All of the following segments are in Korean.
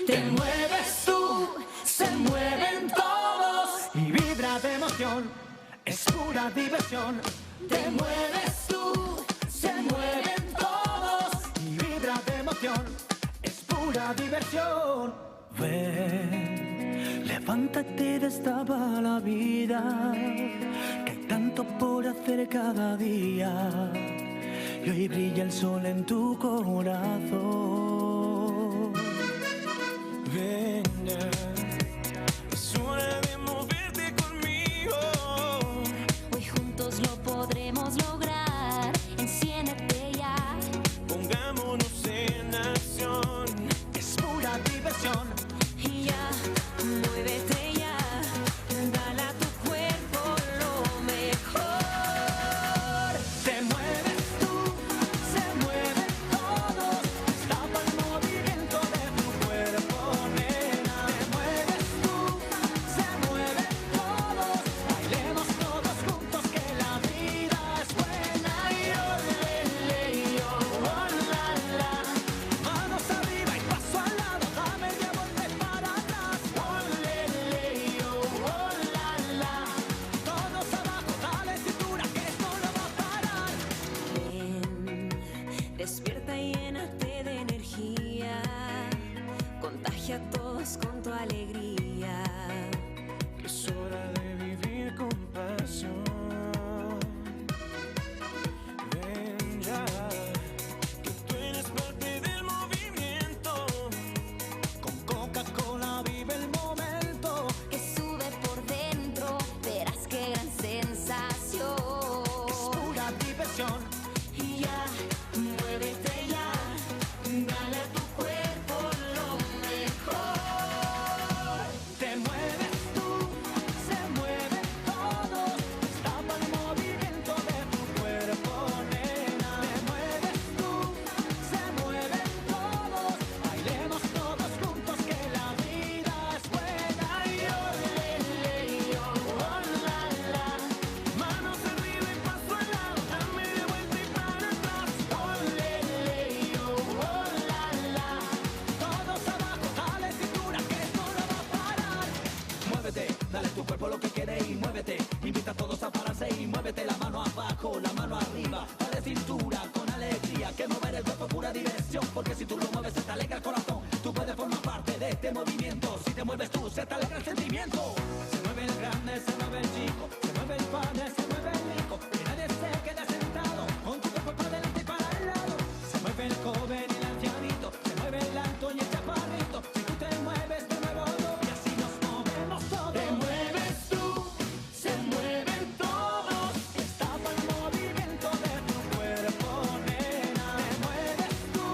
Te mueves tú, se mueven todos y vibra de emoción, es pura diversión. Te mueves tú, se mueven todos y vibra de emoción, es pura diversión. Ven, levántate, destapa la vida, que hay tanto por hacer cada día y hoy brilla el sol en tu corazón. Ven, es hora de moverte conmigo. Hoy juntos lo podremos lograr. Enciéndete ya. Pongámonos en acción. Es pura diversión. Y ya, muévete ya. Dale a tu cuerpo lo mejor. Te mueves tú, se mueven todos. Destapa el movimiento de tu cuerpo, nena. Te mueves tú, se mueven todos. Bailemos todos juntos que la vida es buena. Y olele, y oh, la, la. Manos arriba y paso al lado. A media vuelta y para atrás. Olele, y oh, la, la. Todos abajo, dale cintura que esto no va a parar. Ven, despierta y llénate de energía. Contagia a todos con tu alegría. Es hora de vivir con pasión. Ven ya, que tú eres parte del movimiento. Con Coca-Cola vive el momento. Que sube por dentro, verás qué gran sensación. Es pura diversión. Y ya, muévete ya. Dale a tu cuerpo lo mejor. Te mueves tú, se mueven todos. Destapa el movimiento de tu cuerpo, nena. Te mueves tú, se mueven todos. Bailemos todos juntos que la vida es buena. Y olele, y oh, la, la. Manos arriba y paso al lado. Dame de vuelta y para atrás. Olele, y oh, la, la. Todos abajo, dale cintura que esto no va a parar. Muévete, dale tu cuerpo lo que quiere y muévete. Invita a todos a pararse y muévete la mano abajo, la mano arriba. Dale cintura con alegría, que mover el cuerpo es pura diversión. Porque si tú lo mueves se te alegra el corazón. Tú puedes formar parte de este movimiento. Si te mueves tú se te alegra el sentimiento. Se mueve el grande, se mueve el chico, se mueve el padre, se mueve el rico. Que nadie se quede sentado, con tu cuerpo para adelante y para el lado. Se mueve el joven y el ancianito, se mueve el alto y el chaparrito. Si tú te mueves, te muevo yo y así nos movemos todos. Te mueves tú, se mueven todos. Destapa el movimiento de tu cuerpo, nena. Te mueves tú,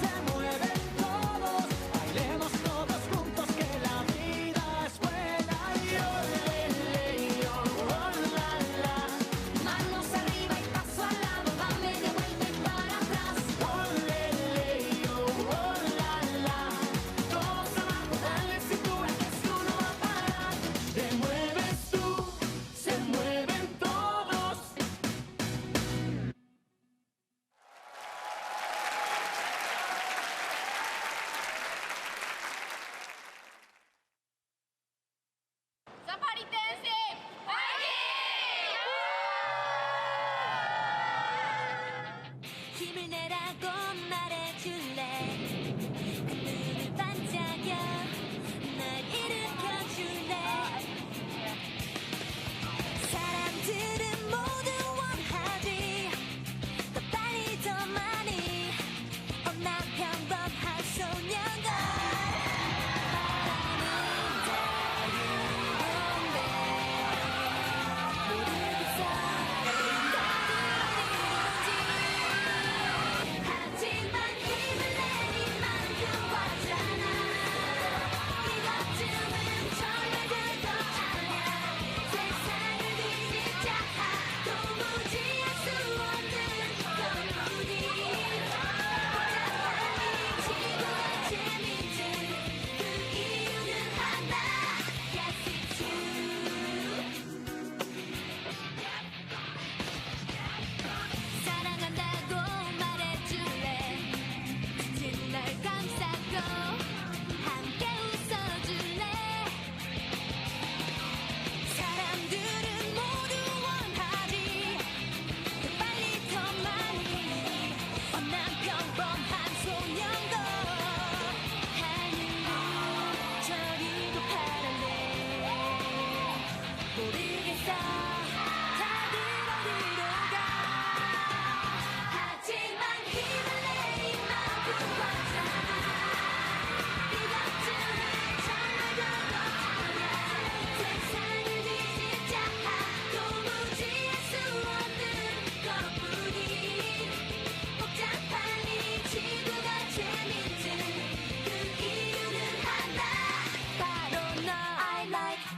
se mueven todos. Bailemos todos juntos que la vida es buena.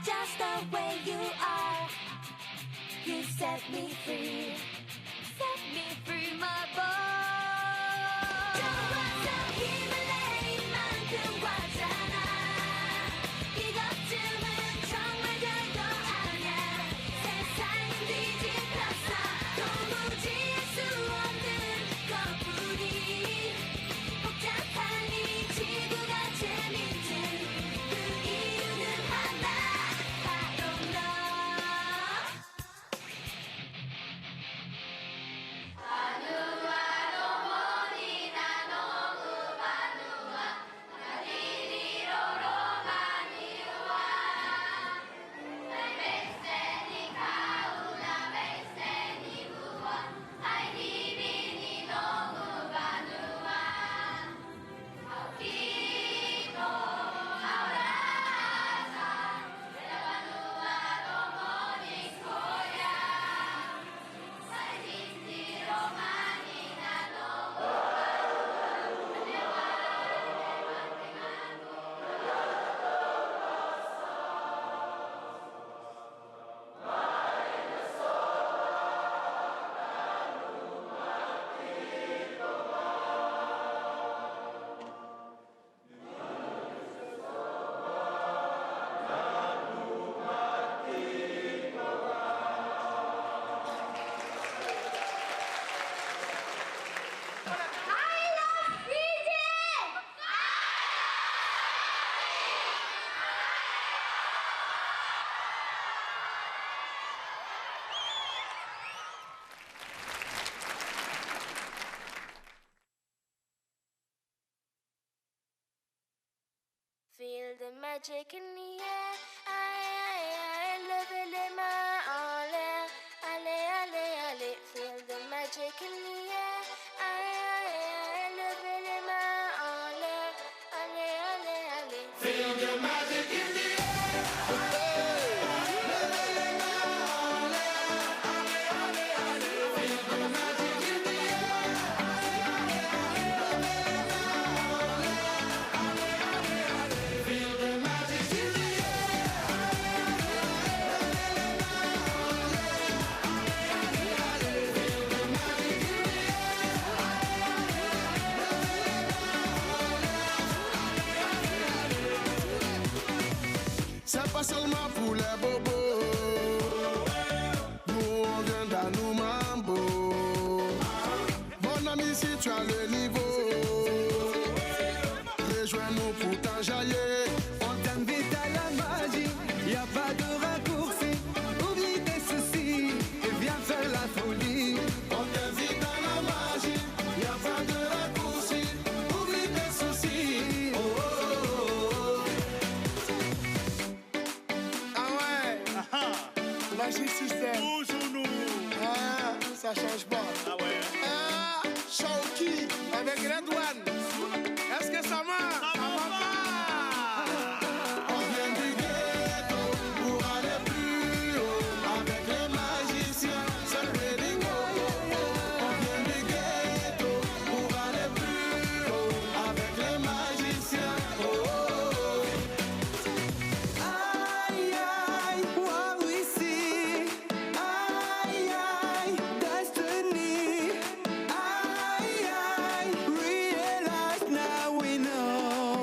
just the way you are. You set me free. Set me free, my boy. 좋아서 힘을 내 이만큼 왔잖아. 이것쯤은 정말 별거 아냐. 세상은 뒤집혔어. 도무지 알 수 없는 것뿐이. 복잡한 이 지구가 재밌는 그 이유는 하나. 바로 너. Feel the magic in the air. Aïe, levez les mains en l'air. Allez, allez, allez. Feel the magic in the air. Aïe, levez les mains en l'air. Allez, allez, allez. Feel the magic in the air. Levez les mains en l'air. Allez, allez, allez. Feel the magic in the air. Levez les mains en l'air. Allez, allez, allez. Feel the magic in the air. Levez les mains en l'air. Allez, allez, allez. Feel the magic in the air. Levez les mains en l'air. Allez, allez, allez. C'est pas seulement pour les bobos. Nous on vient d'Anou Mambo. Mon ami, si tu as le niveau, rejoins-nous pour t'enjailler. On t'invite à la magie, y a pas de raccourci. Oublie tes soucis et viens faire la folie. On t'invite à la magie, y a pas de raccourci. Oublie tes soucis. Oh, oh, oh, oh. Ah ouais, Magic System. Toujours nous. Ah, ça change pas. Ah ouais. Ah, Shawky avec Red One. Est-ce que ça marche? Ça va pas. On vient du ghetto pour aller plus haut. Avec les magiciens, c'est ready go. On vient du ghetto pour aller plus haut. Avec les magiciens. Oh, oh, oh. Aïe, aïe, what we see. Aïe, aïe, destiny. Aïe, aïe, realize now we know.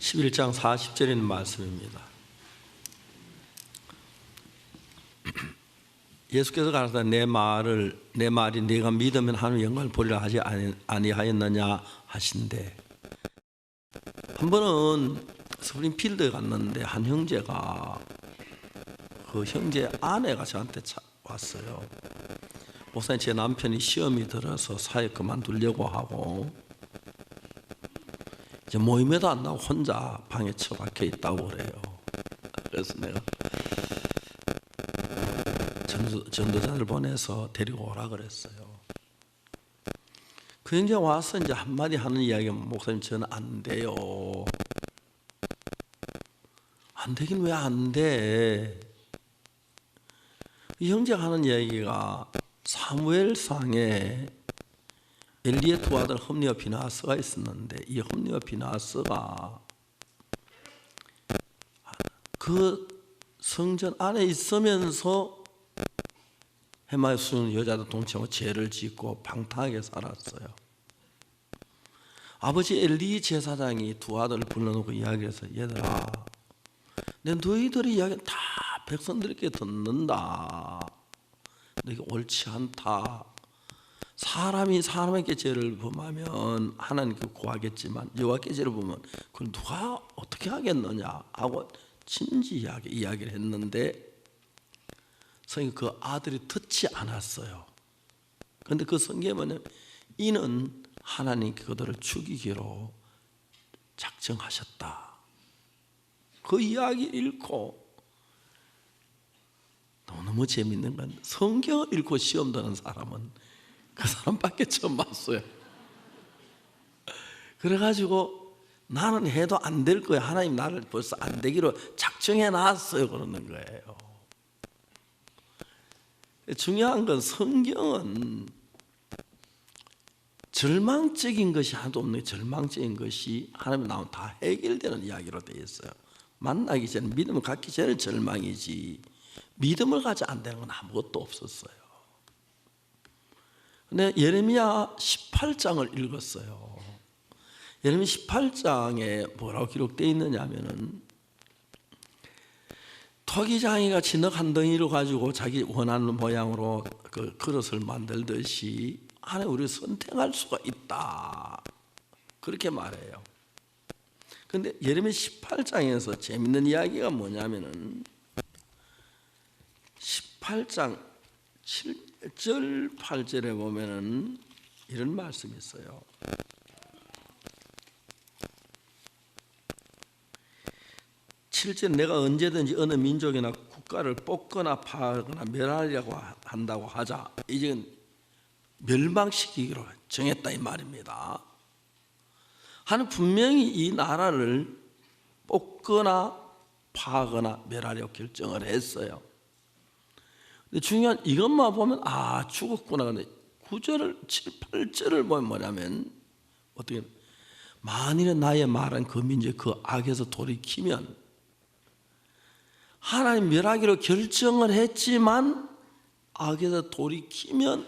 11장 40절에 있는 말씀입니다. 예수께서 가라사대 내 말이 네가 믿으면 하나님의 영광을 보리라 하지 아니하였느냐 하신대. 한 번은 스프링필드에 갔는데 한 형제가 그 형제 아내가 저한테 왔어요. 목사님, 제 남편이 시험이 들어서 사회 그만두려고 하고 이제 모임에도 안 나오고 혼자 방에 처박혀 있다고 그래요. 그래서 내가 전도자를 보내서 데리고 오라 그랬어요. 그 형제가 와서 이제 한마디 하는 이야기가, 목사님 저는 안 돼요. 안 되긴 왜 안 돼? 이 형제가 하는 이야기가 사무엘상에 엘리의 두 아들 홈리와 비나하스가 있었는데, 이 홈리와 비나하스가 그 성전 안에 있으면서 해마의 수는 여자들 동침하고 죄를 짓고 방탕하게 살았어요. 아버지 엘리 제사장이 두 아들을 불러놓고 이야기해서, 얘들아, 내 너희들의 이야기는 다 백성들에게 듣는다. 너희가 옳지 않다. 사람이 사람에게 죄를 범하면 하나님께 구하겠지만 여호와께 죄를 범하면 그걸 누가 어떻게 하겠느냐 하고 진지하게 이야기를 했는데, 성경 그 아들이 듣지 않았어요. 그런데 그 성경에 뭐냐면 이는 하나님께 그들을 죽이기로 작정하셨다. 그 이야기 읽고 너무 재밌는 건 성경을 읽고 시험 드는 사람은 그 사람밖에 처음 봤어요. 그래가지고 나는 해도 안 될 거야. 하나님 나를 벌써 안 되기로 작정해 놨어요. 그러는 거예요. 중요한 건 성경은 절망적인 것이 하나도 없는 절망적인 것이 하나님 나오면 다 해결되는 이야기로 되어 있어요. 만나기 전에 믿음을 갖기 전에 절망이지 믿음을 가지 안 되는 건 아무것도 없었어요. 근데 예레미야 18장을 읽었어요. 예레미야 18장에 뭐라고 기록되어 있느냐 하면은 토기장이가 진흙 한 덩이를 가지고 자기 원하는 모양으로 그 그릇을 만들듯이 하나님 우리를 선택할 수가 있다. 그렇게 말해요. 근데 예레미야 18장에서 재밌는 이야기가 뭐냐면은 18장 7절 8절에 보면은 이런 말씀이 있어요. 실제 내가 언제든지 어느 민족이나 국가를 뽑거나 파거나 멸하려고 한다고 하자. 이제 멸망시키기로 정했다 이 말입니다. 하는 분명히 이 나라를 뽑거나 파거나 멸하려고 결정을 했어요. 근데 중요한 이것만 보면 아 죽었구나. 근데 9절을 7, 8절을 보면 뭐냐면 어떻게 만일에 나의 말은 그 민족 그 악에서 돌이키면 하나님 멸하기로 결정을 했지만 악에서 돌이키면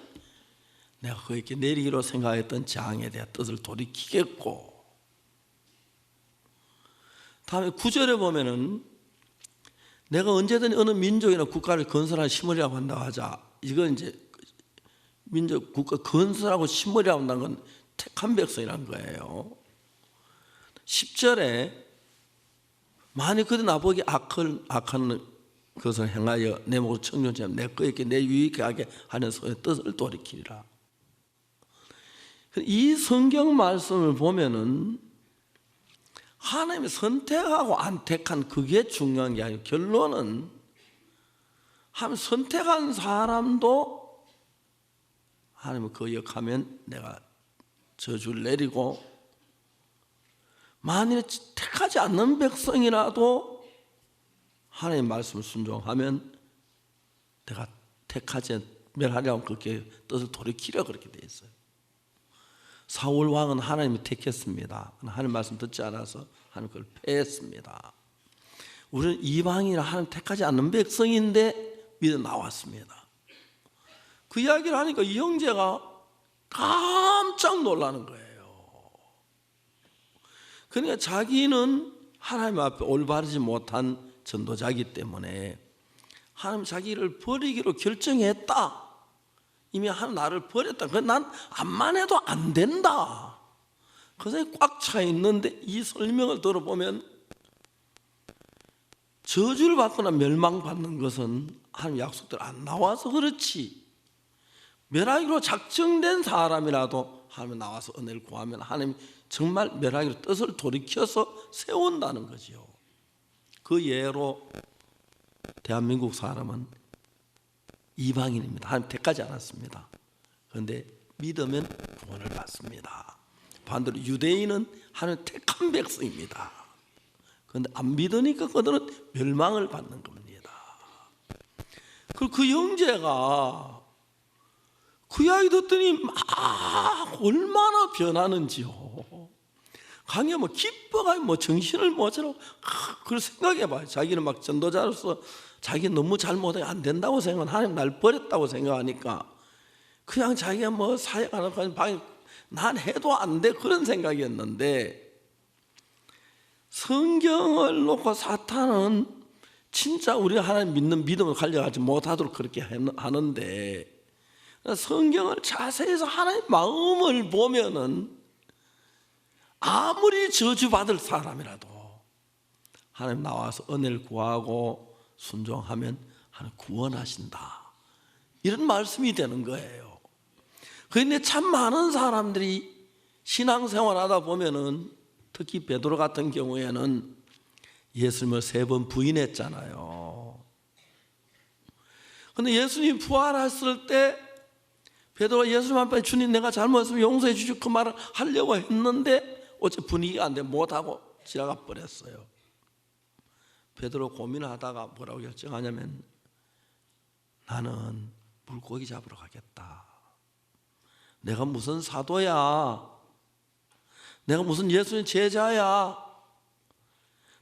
내가 그에게 내리기로 생각했던 재앙에 대한 뜻을 돌이키겠고 다음에 9절에 보면은 내가 언제든 어느 민족이나 국가를 건설하고 심으려고 한다고 하자. 이건 이제 민족 국가 건설하고 심으려고 한다는 건 택한 백성이라는 거예요. 10절에 만일 그들 나보기 악한 것을 행하여 내 목을 청존하면 내 그에게 내 유익하게 하는 소의 뜻을 돌이키리라. 이 성경 말씀을 보면은 하나님이 선택하고 안 택한 그게 중요한 게 아니고 결론은 하나님 선택한 사람도 하나님을 거역하면 내가 저주를 내리고 만일에 택하지 않는 백성이라도 하나님의 말씀을 순종하면 내가 택하지 멸하려고 그렇게 뜻을 돌이키려 그렇게 되어 있어요. 사울 왕은 하나님이 택했습니다. 하나님 말씀 듣지 않아서 하나님 그걸 패했습니다. 우리는 이방인이라 하나님 택하지 않는 백성인데 믿어 나왔습니다. 그 이야기를 하니까 이 형제가 깜짝 놀라는 거예요. 그러니까 자기는 하나님 앞에 올바르지 못한 전도자이기 때문에 하나님 자기를 버리기로 결정했다. 이미 하나님 나를 버렸다. 난 암만 해도 안 된다. 그래서 꽉 차 있는데 이 설명을 들어보면 저주를 받거나 멸망받는 것은 하나님 약속대로 안 나와서 그렇지. 멸하기로 작정된 사람이라도 하나님 나와서 은혜를 구하면 하나님 정말 멸하기로 뜻을 돌이켜서 세운다는 거지요. 그 예로 대한민국 사람은 이방인입니다. 하나님 택하지 않았습니다. 그런데 믿으면 구원을 받습니다. 반대로 유대인은 하나님 택한 백성입니다. 그런데 안 믿으니까 그들은 멸망을 받는 겁니다. 그리고 그 형제가 그 이야기 듣더니 얼마나 변하는지요. 강에 기뻐가지고 정신을 못 차리고 그걸 생각해봐요. 자기는 막 전도자로서 자기 너무 잘못하면 안 된다고 생각하면 하나님 날 버렸다고 생각하니까 그냥 자기가 사역하는 방에 난 해도 안 돼 그런 생각이었는데 성경을 놓고 사탄은 진짜 우리가 하나님 믿는 믿음을 가져가지 못하도록 그렇게 하는데 성경을 자세히 해서 하나님의 마음을 보면은 아무리 저주받을 사람이라도 하나님 나와서 은혜를 구하고 순종하면 하나님 구원하신다. 이런 말씀이 되는 거예요. 그런데 참 많은 사람들이 신앙생활하다 보면은 특히 베드로 같은 경우에는 예수님을 3번 부인했잖아요. 그런데 예수님 부활했을 때 베드로가 예수님 앞에 주님 내가 잘못했으면 용서해 주시고 그 말을 하려고 했는데 어째 분위기가 안 돼 못하고 지나가 버렸어요. 베드로 고민을 하다가 뭐라고 결정하냐면 나는 물고기 잡으러 가겠다. 내가 무슨 사도야. 내가 무슨 예수님 제자야.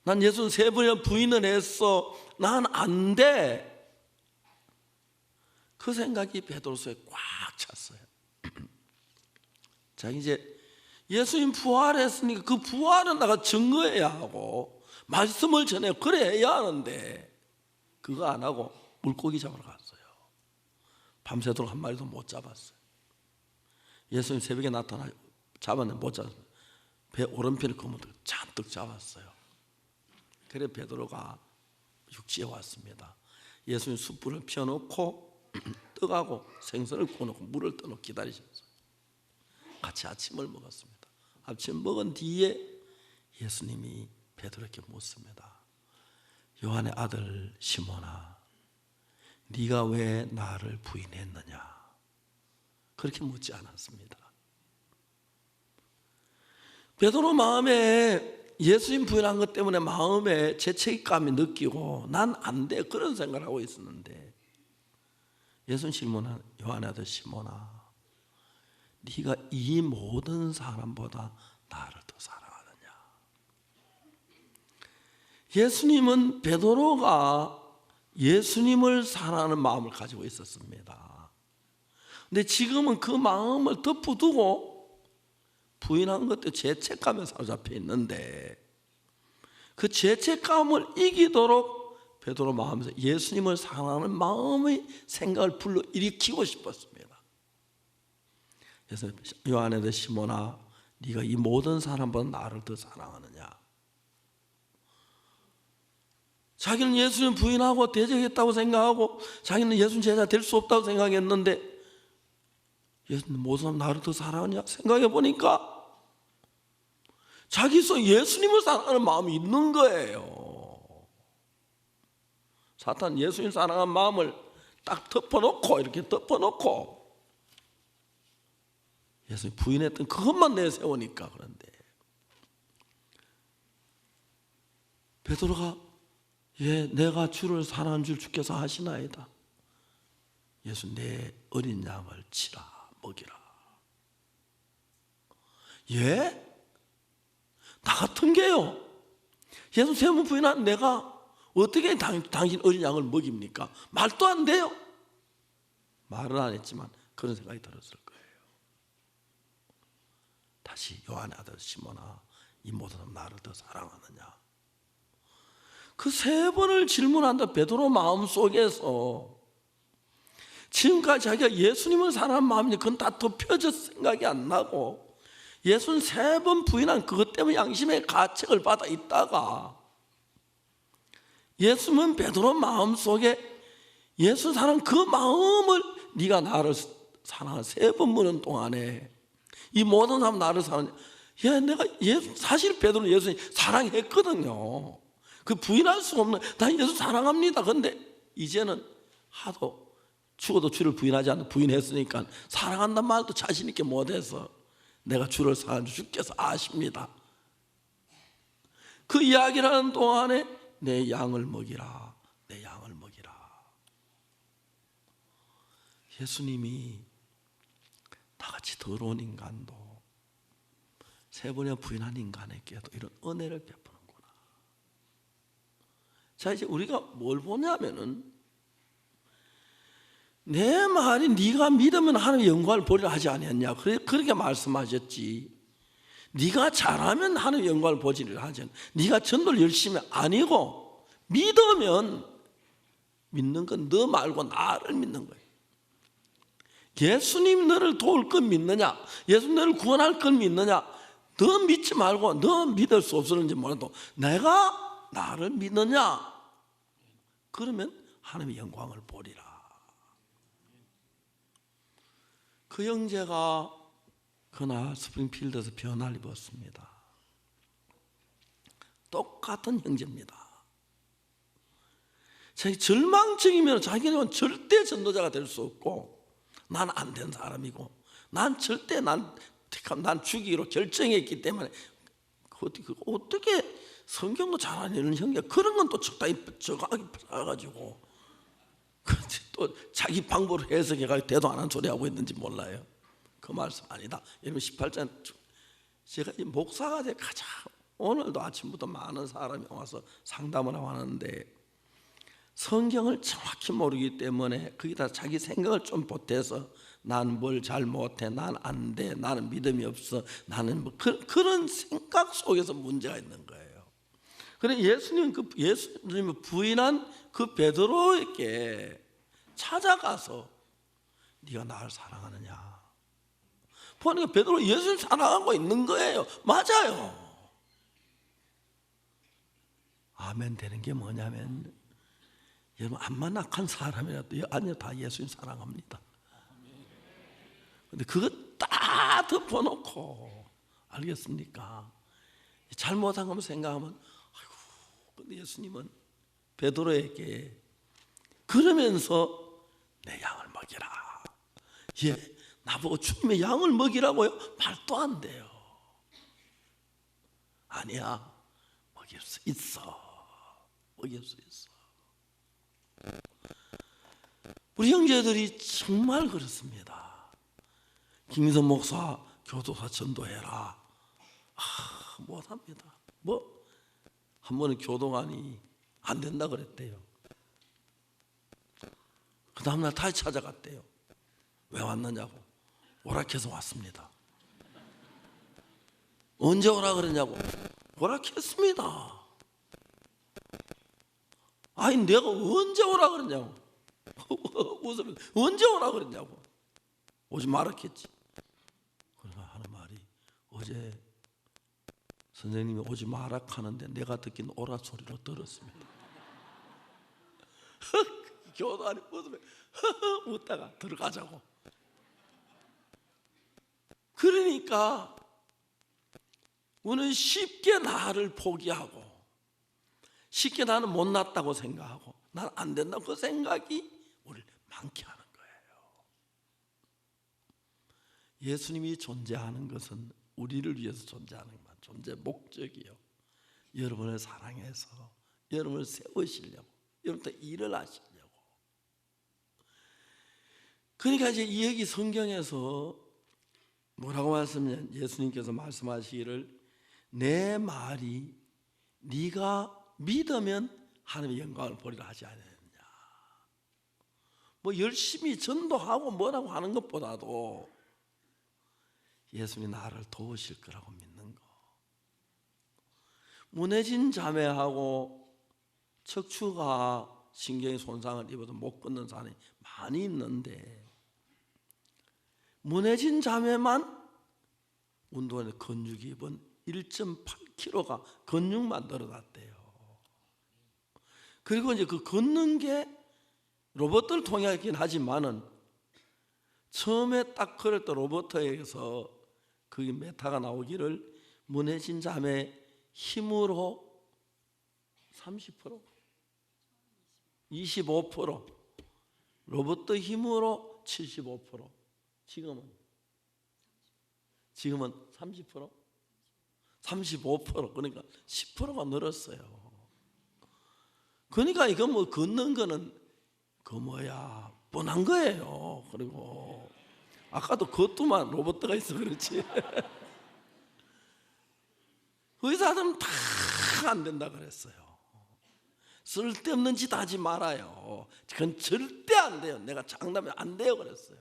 난 예수님 3번이나 부인을 했어. 난 안 돼. 그 생각이 베드로 속에 꽉 찼어요. 자, 이제 예수님 부활했으니까 그 부활은 내가 증거해야 하고 말씀을 전해 그래야 하는데 그거 안 하고 물고기 잡으러 갔어요. 밤새도록 한 마리도 못 잡았어요. 예수님 새벽에 나타나 잡았는데 못 잡았어요. 배 오른편을 검은 잔뜩 잡았어요. 그래 베드로가 육지에 왔습니다. 예수님 숯불을 펴놓고 떡하고 생선을 구워놓고 물을 떠놓고 기다리셨어요. 같이 아침을 먹었습니다. 아침 먹은 뒤에 예수님이 베드로에게 묻습니다. 요한의 아들 시몬아, 네가 왜 나를 부인했느냐? 그렇게 묻지 않았습니다. 베드로 마음에 예수님 부인한 것 때문에 마음에 죄책감이 느끼고 난 안 돼 그런 생각을 하고 있었는데 예수님 질문한 요한의 아들 시몬아, 네가 이 모든 사람보다 나를 더 사랑하느냐? 예수님은 베드로가 예수님을 사랑하는 마음을 가지고 있었습니다. 근데 지금은 그 마음을 덮어두고 부인한 것도 죄책감에 사로잡혀 있는데 그 죄책감을 이기도록 베드로 마음에서 예수님을 사랑하는 마음의 생각을 불러일으키고 싶었습니다. 그래서 요한의 아들 시몬아, 네가 이 모든 사람보다 나를 더 사랑하느냐? 자기는 예수님 부인하고 대적했다고 생각하고 자기는 예수님 제자 될 수 없다고 생각했는데 예수님 모든 사람 나를 더 사랑하냐? 생각해 보니까 자기 속 예수님을 사랑하는 마음이 있는 거예요. 사탄 예수님 사랑하는 마음을 딱 덮어놓고 이렇게 덮어놓고 예수님 부인했던 그것만 내세우니까. 그런데 베드로가 내가 주를 사랑하는 줄 주께서 아시나이다. 예수 내 어린 양을 치라 먹이라. 예? 나 같은 게요. 예수 3번 부인한 내가 어떻게 당신 어린 양을 먹입니까? 말도 안 돼요. 말은 안 했지만 그런 생각이 들었을 거예요. 다시 요한의 아들 시몬아, 이 모든 사람 나를 더 사랑하느냐? 그 3번을 질문한다. 베드로 마음속에서 지금까지 자기가 예수님을 사랑하는 마음이 그건 다 덮여져 생각이 안 나고 예수는 3번 부인한 그것 때문에 양심의 가책을 받아 있다가 예수는 베드로 마음속에 예수 사랑 그 마음을 네가 나를 사랑한 3번 묻는 동안에 이 모든 사람 나를 사랑해. 내가 사실 베드로는 예수님 사랑했거든요. 그 부인할 수 없는 나 예수 사랑합니다. 그런데 이제는 하도 죽어도 주를 부인하지 않는 부인했으니까 사랑한단 말도 자신 있게 못해서 내가 주를 사랑하는 줄 주께서 아십니다. 그 이야기를 하는 동안에 내 양을 먹이라, 내 양을 먹이라. 예수님이 나같이 더러운 인간도 3번이나 부인한 인간에게도 이런 은혜를 베푸는구나. 자, 이제 우리가 뭘 보냐면은 내 말이 네가 믿으면 하나님의 영광을 보리라 하지 아니었냐. 그렇게 말씀하셨지. 네가 잘하면 하나님의 영광을 보지를 하지 않냐. 네가 전도를 열심히 아니고 믿으면 믿는 건 너 말고 나를 믿는 거예요. 예수님 너를 도울 건 믿느냐? 예수님 너를 구원할 건 믿느냐? 너 믿지 말고 너 믿을 수 없었는지 몰라도 내가 나를 믿느냐? 그러면 하나님의 영광을 보리라. 그 형제가 그날 스프링필드에서 변화를 입었습니다. 똑같은 형제입니다. 자기 절망적이면 자기는 절대 전도자가 될 수 없고, 난 안 된 사람이고, 난 절대 난 죽이기로 결정했기 때문에, 어떻게 성경도 잘 안 읽는 형제, 그런 건 또 적당히 적하게 봐가지고 또 자기 방법으로 해석해가지고 대도 안 한 소리 하고 있는지 몰라요. 그 말씀 아니다. 여러분 18장, 제가 이 목사가 돼 가장, 오늘도 아침부터 많은 사람이 와서 상담을 하고 하는데, 성경을 정확히 모르기 때문에 거기다 자기 생각을 좀 보태서 난 뭘 잘 못해, 난 안 돼, 나는 믿음이 없어, 나는 뭐 그런 생각 속에서 문제가 있는 거예요. 그래 예수님을 부인한 그 베드로에게 찾아가서 네가 나를 사랑하느냐 보니까 베드로 예수를 사랑하고 있는 거예요. 맞아요. 아멘 되는 게 뭐냐면, 여러분 암만 악한 사람이라도 아니요 다 예수님 사랑합니다. 근데 그거 다 덮어놓고, 알겠습니까? 잘못한 것만 생각하면, 아이고, 근데 예수님은 베드로에게 그러면서 내 양을 먹이라. 예, 나보고 주님의 양을 먹이라고요? 말도 안 돼요. 아니야, 먹일 수 있어. 먹일 수 있어. 우리 형제들이 정말 그렇습니다. 김희선 목사 교도소 전도해라. 못합니다. 한 번은 교도관이 안 된다 그랬대요. 그 다음날 다시 찾아갔대요. 왜 왔느냐고. 오락해서 왔습니다. 언제 오라 그랬냐고. 오락했습니다. 아니 내가 언제 오라 그랬냐고. 웃으면 언제 오라 그랬냐고. 오지 말았겠지. 그러나 하는 말이, 어제 선생님이 오지 마라 하는데 내가 듣긴 오라 소리로 들었습니다. 교도관이 웃으면 웃다가 들어가자고. 그러니까 우리는 쉽게 나를 포기하고, 쉽게 나는 못났다고 생각하고, 난 안 된다고 그 생각이 우리를 많게 하는 거예요. 예수님이 존재하는 것은 우리를 위해서 존재하는 것만, 존재 목적이요. 여러분을 사랑해서 여러분을 세우시려고, 여러분도 일을 하시려고. 그러니까 이제 여기 성경에서 뭐라고 말씀하냐면, 예수님께서 말씀하시기를 내 말이 네가 믿으면 하나님의 영광을 보리라 하지 않았느냐. 뭐 열심히 전도하고 뭐라고 하는 것보다도 예수님이 나를 도우실 거라고 믿는 거. 문해진 자매하고 척추가 신경의 손상을 입어도 못 걷는 사람이 많이 있는데, 문해진 자매만 운동에 근육이 입은 1.8kg가 근육만 늘어났대요. 그리고 이제 그 걷는 게 로봇을 통해 하긴 하지만은, 처음에 딱 그럴 때 로봇에서 그 메타가 나오기를 문해진 자매 힘으로 30%, 25%, 로봇 힘으로 75%, 지금은 30%, 35%, 그러니까 10%가 늘었어요. 그러니까 이거 뭐 걷는 거는 뻔한 거예요. 그리고 아까도 그것도만 로봇가 있어 그렇지. 의사들은 다 안 된다 그랬어요. 쓸데없는 짓 하지 말아요. 그건 절대 안 돼요. 내가 장담해 안 돼요 그랬어요.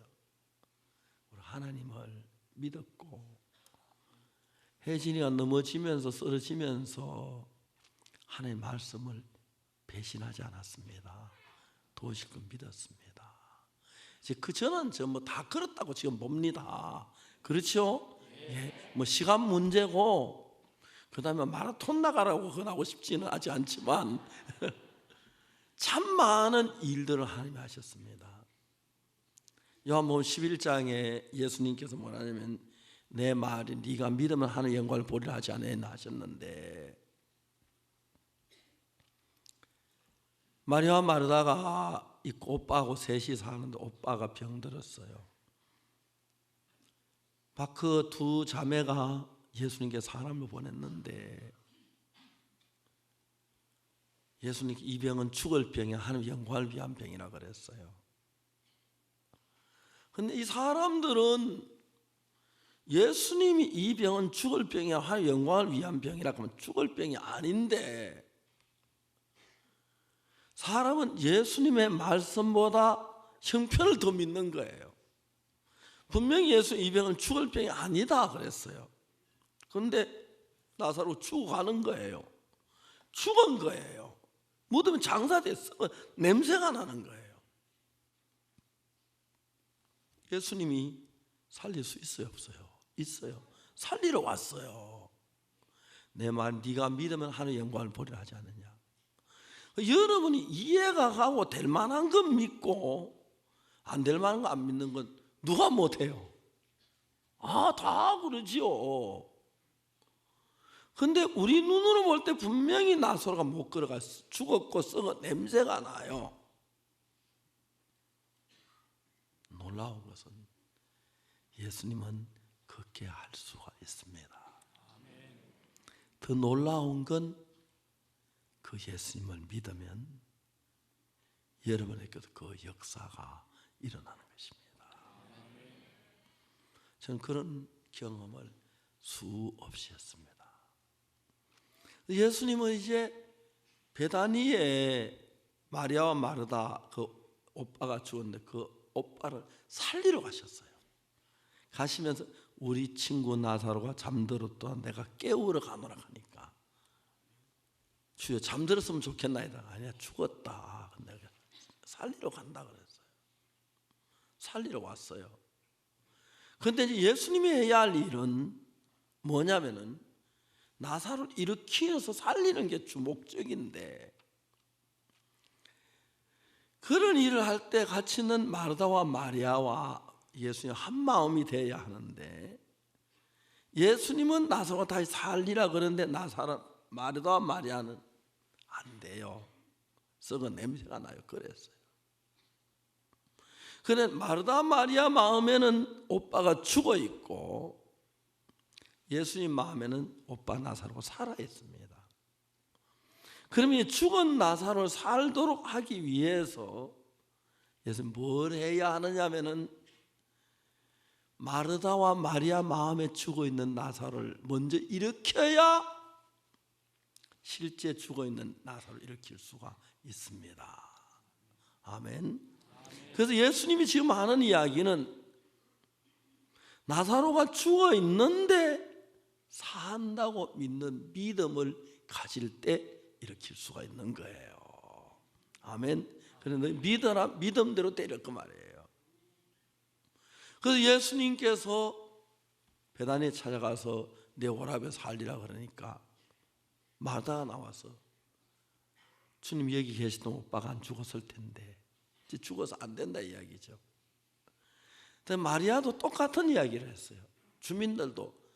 우리 하나님을 믿었고, 혜진이가 넘어지면서 쓰러지면서 하나님의 말씀을 배신하지 않았습니다. 도우실 걸 믿었습니다. 이제 저는 뭐 다 그렇다고 지금 봅니다. 그렇죠? 예, 뭐 시간 문제고, 그 다음에 마라톤 나가라고 하고 싶지는 아직 않지만 참 많은 일들을 하나님이 하셨습니다. 요한복음 11장에 예수님께서 뭐라냐면 내 말이 네가 믿으면 하는 영광을 보리라 하지 않았나 하셨는데, 마리아와 마르다가 이 오빠하고 셋이 사는데 오빠가 병들었어요. 그 두 자매가 예수님께 사람을 보냈는데 예수님께 이 병은 죽을 병이 하나님 영광을 위한 병이라 그랬어요. 근데 이 사람들은 예수님이 이 병은 죽을 병이야 하나님 영광을 위한 병이라 하면 죽을 병이 아닌데, 사람은 예수님의 말씀보다 형편을 더 믿는 거예요. 분명히 예수 이 병은 죽을 병이 아니다 그랬어요. 그런데 나사로 죽어가는 거예요. 죽은 거예요. 묻으면 장사됐어. 냄새가 나는 거예요. 예수님이 살릴 수 있어요 없어요? 있어요. 살리러 왔어요. 내 말 네가 믿으면 하는 영광을 보리라 하지 않느냐. 여러분이 이해가 가고 될 만한 건 믿고 안 될 만한 거 안 믿는 건 누가 못해요? 다 그러지요. 근데 우리 눈으로 볼 때 분명히 나사로가 못 걸어갔어. 죽었고 썩어 냄새가 나요. 놀라운 것은 예수님은 그렇게 할 수가 있습니다. 더 놀라운 건 그 예수님을 믿으면 여러분에게도 그 역사가 일어나는 것입니다. 저는 그런 경험을 수없이 했습니다. 예수님은 이제 베다니에 마리아와 마르다 그 오빠가 죽었는데 그 오빠를 살리러 가셨어요. 가시면서 우리 친구 나사로가 잠들었다 내가 깨우러 가노라 하니까 주여 잠들었으면 좋겠나이다. 아니야 죽었다. 내가 살리러 간다 그랬어요. 살리러 왔어요. 그런데 이제 예수님이 해야 할 일은 뭐냐면은 나사로를 일으키어서 살리는 게 주 목적인데, 그런 일을 할 때 같이 있는 마르다와 마리아와 예수님 한 마음이 돼야 하는데, 예수님은 나사로가 다시 살리라 그러는데 마르다와 마리아는 안 돼요. 썩은 냄새가 나요. 그랬어요. 그런데 마르다 마리아 마음에는 오빠가 죽어 있고 예수님 마음에는 오빠 나사로가 살아 있습니다. 그러면 죽은 나사로를 살도록 하기 위해서 예수님 뭘 해야 하느냐면은 마르다와 마리아 마음에 죽어 있는 나사로를 먼저 일으켜야 실제 죽어 있는 나사로를 일으킬 수가 있습니다. 아멘. 그래서 예수님이 지금 하는 이야기는 나사로가 죽어 있는데 산다고 믿는 믿음을 가질 때 일으킬 수가 있는 거예요. 아멘. 그런데 믿어라, 믿음대로 때릴 거 말이에요. 그래서 예수님께서 베다니에 찾아가서 내 오랍에 살리라 그러니까 마르다가 나와서 주님 여기 계시던 오빠가 안 죽었을 텐데 이제 죽어서 안 된다 이야기죠. 근데 마리아도 똑같은 이야기를 했어요. 주민들도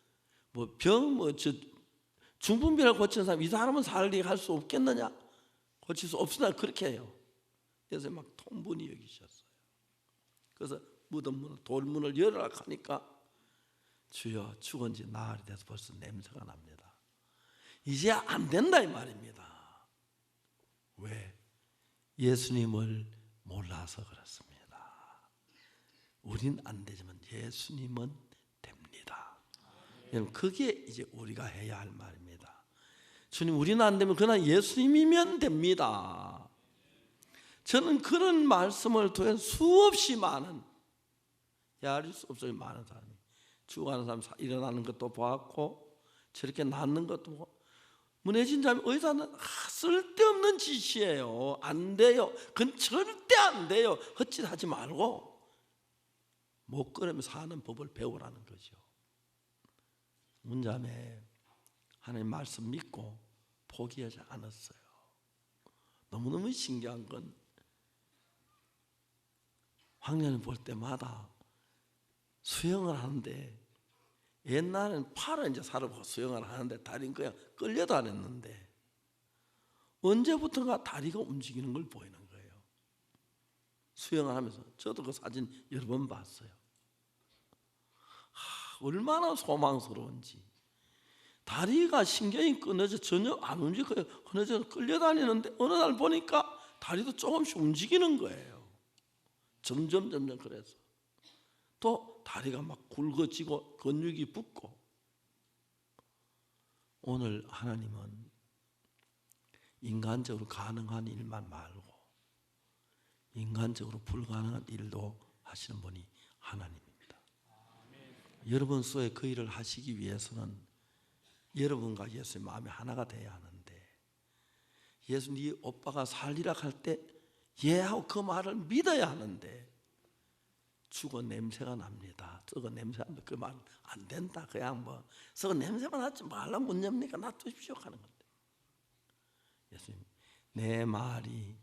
중풍병을 고친 사람 이 사람은 살리게 할 수 없겠느냐? 고칠 수 없으나 그렇게 해요. 그래서 막 통분히 여기셨어요. 그래서 무덤문을 돌문을 열어라 하니까 주여 죽은 지 나흘이 돼서 벌써 냄새가 납니다. 이제 안 된다 이 말입니다. 왜? 예수님을 몰라서 그렇습니다. 우린 안 되지만 예수님은 됩니다. 여러분 그게 이제 우리가 해야 할 말입니다. 주님 우리는 안 되면 그러나 예수님이면 됩니다. 저는 그런 말씀을 통해 수없이 많은 헤아릴 수 없어요. 많은 사람이 죽어가는 사람 일어나는 것도 보았고 저렇게 낫는 것도 보고 문혜진 자매 의사는 쓸데없는 짓이에요. 안 돼요. 그건 절대 안 돼요. 헛짓하지 말고 못 걸으면 사는 법을 배우라는 거죠. 문자매 하나님 말씀 믿고 포기하지 않았어요. 너무너무 신기한 건 황년을 볼 때마다 수영을 하는데, 옛날에는 팔을 이제 살아보고 수영을 하는데 다리는 그냥 끌려다녔는데 언제부턴가 다리가 움직이는 걸 보이는 거예요. 수영을 하면서. 저도 그 사진 여러 번 봤어요. 얼마나 소망스러운지. 다리가 신경이 끊어져 전혀 안 움직여요. 끊어져 끌려다니는데 어느 날 보니까 다리도 조금씩 움직이는 거예요. 점점 그래서 또 다리가 막 굵어지고 근육이 붙고. 오늘 하나님은 인간적으로 가능한 일만 말고 인간적으로 불가능한 일도 하시는 분이 하나님입니다. 여러분 속에 그 일을 하시기 위해서는 여러분과 예수의 마음이 하나가 돼야 하는데, 예수 네 오빠가 살리라 할 때 예 하고 그 말을 믿어야 하는데 죽어 냄새가 납니다. 썩어 냄새가 납니다. 그 말은 안 된다. 그냥 뭐 썩어 냄새만 나지 말라면 문 엽니까? 놔두십시오 하는 건데, 예수님 내 말이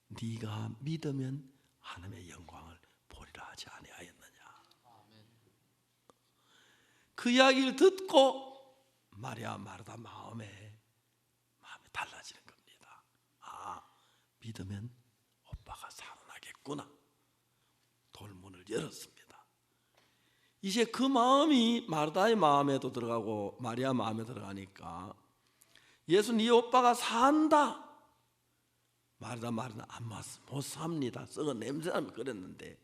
네가 믿으면 하나님의 영광을 보리라 하지 아니하였느냐. 그 이야기를 듣고 마리아 마르다 마음이 달라지는 겁니다. 아, 믿으면 오빠가 살아나겠구나. 돌문을 열었습니다. 이제 그 마음이 마르다의 마음에도 들어가고 마리아 마음에 들어가니까 예수 네 오빠가 산다. 마르다 못 삽니다. 썩어 냄새나면 그랬는데,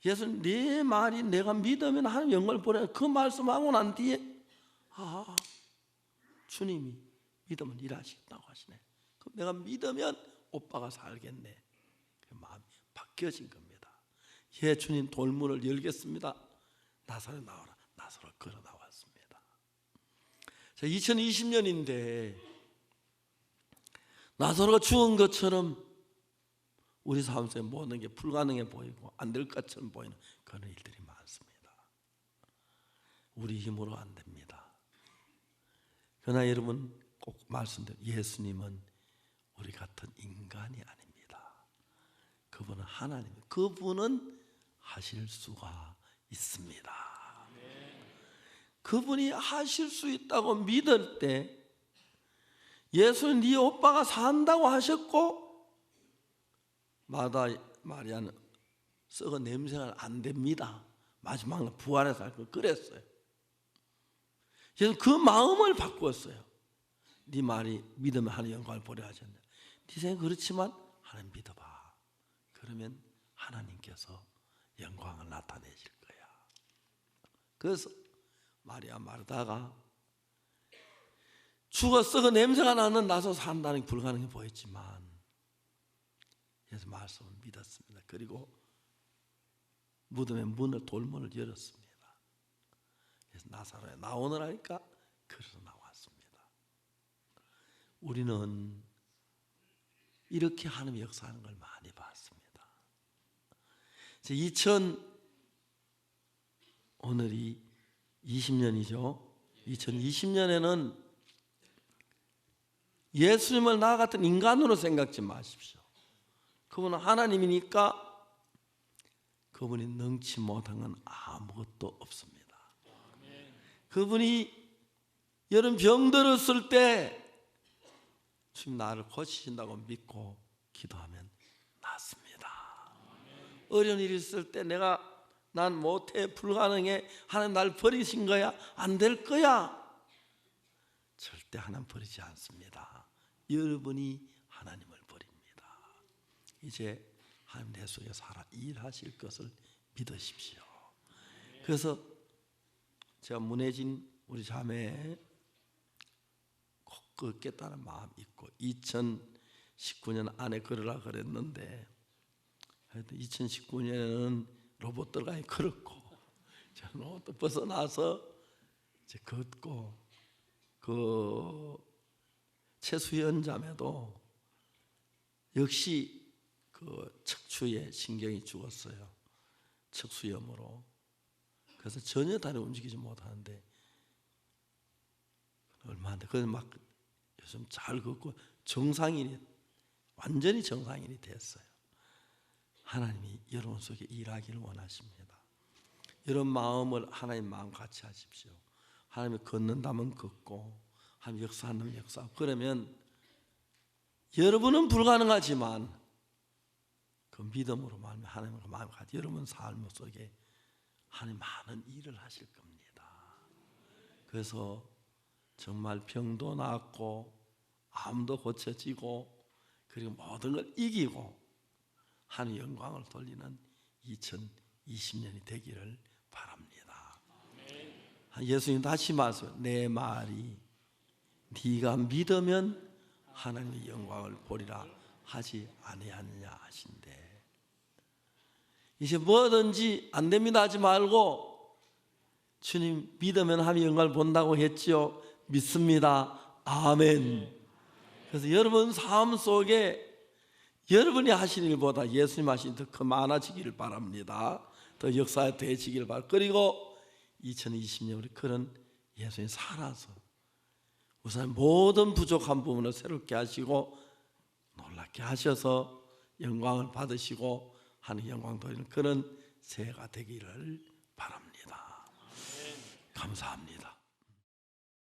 예수 네 말이 내가 믿으면 하나님 영광을 보라. 그 말씀하고 난 뒤에 주님이 믿으면 일하시겠다고 하시네. 그럼 내가 믿으면 오빠가 살겠네. 그 마음이 바뀌어진 겁니다. 예, 주님 돌문을 열겠습니다. 나사로 나와라. 나사로 걸어 나왔습니다. 2020년인데 나사로가 죽은 것처럼 우리 삶 속에 모든 게 불가능해 보이고 안 될 것처럼 보이는 그런 일들이 많습니다. 우리 힘으로 안 됩니다. 그러나 여러분 꼭 말씀드려요. 예수님은 우리 같은 인간이 아닙니다. 그분은 하나님, 그분은 하실 수가 있습니다. 그분이 하실 수 있다고 믿을 때, 예수는 네 오빠가 산다고 하셨고 마리아는 썩어 냄새가 안 됩니다. 마지막으로 부활해서 할 걸 그랬어요. 그래서 그 마음을 바꾸었어요. 네 말이 믿으면 하나님 영광을 보려 하셨는데, 네 생각 그렇지만 하나님 믿어봐. 그러면 하나님께서 영광을 나타내실 거야. 그래서 마리아 마르다가 죽어 썩어 냄새가 나는 나서 산다는 게 불가능해 보였지만 예수 말씀을 믿었습니다. 그리고 무덤의 문을 돌문을 열었습니다. 그래서 나사로에 나오느라니까 그래서 나왔습니다. 우리는 이렇게 하나님의 역사하는 걸 많이 봤습니다. 오늘이 20년이죠. 2020년에는 예수님을 나 같은 인간으로 생각지 마십시오. 그분은 하나님이니까 그분이 능치 못한 건 아무것도 없습니다. 그분이 여러분 병들었을 때 주님 나를 고치신다고 믿고 기도하면 낫습니다. 어려운 일이 있을 때 난 못해, 불가능해, 하나님 날 버리신 거야, 안 될 거야, 절대 하나님 버리지 않습니다. 여러분이 하나님을 버립니다. 이제 하나님 내 속에 살아 일하실 것을 믿으십시오. 그래서 제가 문혜진 우리 자매 꼭 깨달은 마음 있고 2019년 안에 걸으라 그랬는데 2019년에는 로봇들과 걸었고 저는 로봇 벗어나서 이제 걷고 그 최수연 자매도 역시 그 척추에 신경이 죽었어요. 척수염으로. 그래서 전혀 다리 움직이지 못하는데 얼마인데 그래서 막 요즘 잘 걷고 정상인이 완전히 정상인이 됐어요. 하나님이 여러분 속에 일하기를 원하십니다. 이런 마음을 하나님 마음 같이 하십시오. 하나님이 걷는다면 걷고 하나님 역사하면 역사하고 그러면 여러분은 불가능하지만 그 믿음으로 말하면 하나님과 마음 같이 여러분 삶 속에 하나님 많은 일을 하실 겁니다. 그래서 정말 병도 낫고 암도 고쳐지고 그리고 모든 걸 이기고 하나님 영광을 돌리는 2020년이 되기를 바랍니다. 예수님 다시 말씀, 내 말이 네가 믿으면 하나님의 영광을 보리라 하지 아니하느냐 하신대. 이제 뭐든지 안 됩니다 하지 말고 주님 믿으면 하나님의 영광을 본다고 했지요. 믿습니다. 아멘. 그래서 여러분 삶 속에 여러분이 하신 일보다 예수님 하신 일 더 많아지기를 바랍니다. 더 역사에 되시기를 바랍니다. 그리고 2020년 우리 그런 예수님 살아서 우선 모든 부족한 부분을 새롭게 하시고 놀랍게 하셔서 영광을 받으시고 하는 영광 돌리는 그런 새해가 되기를 바랍니다. 감사합니다.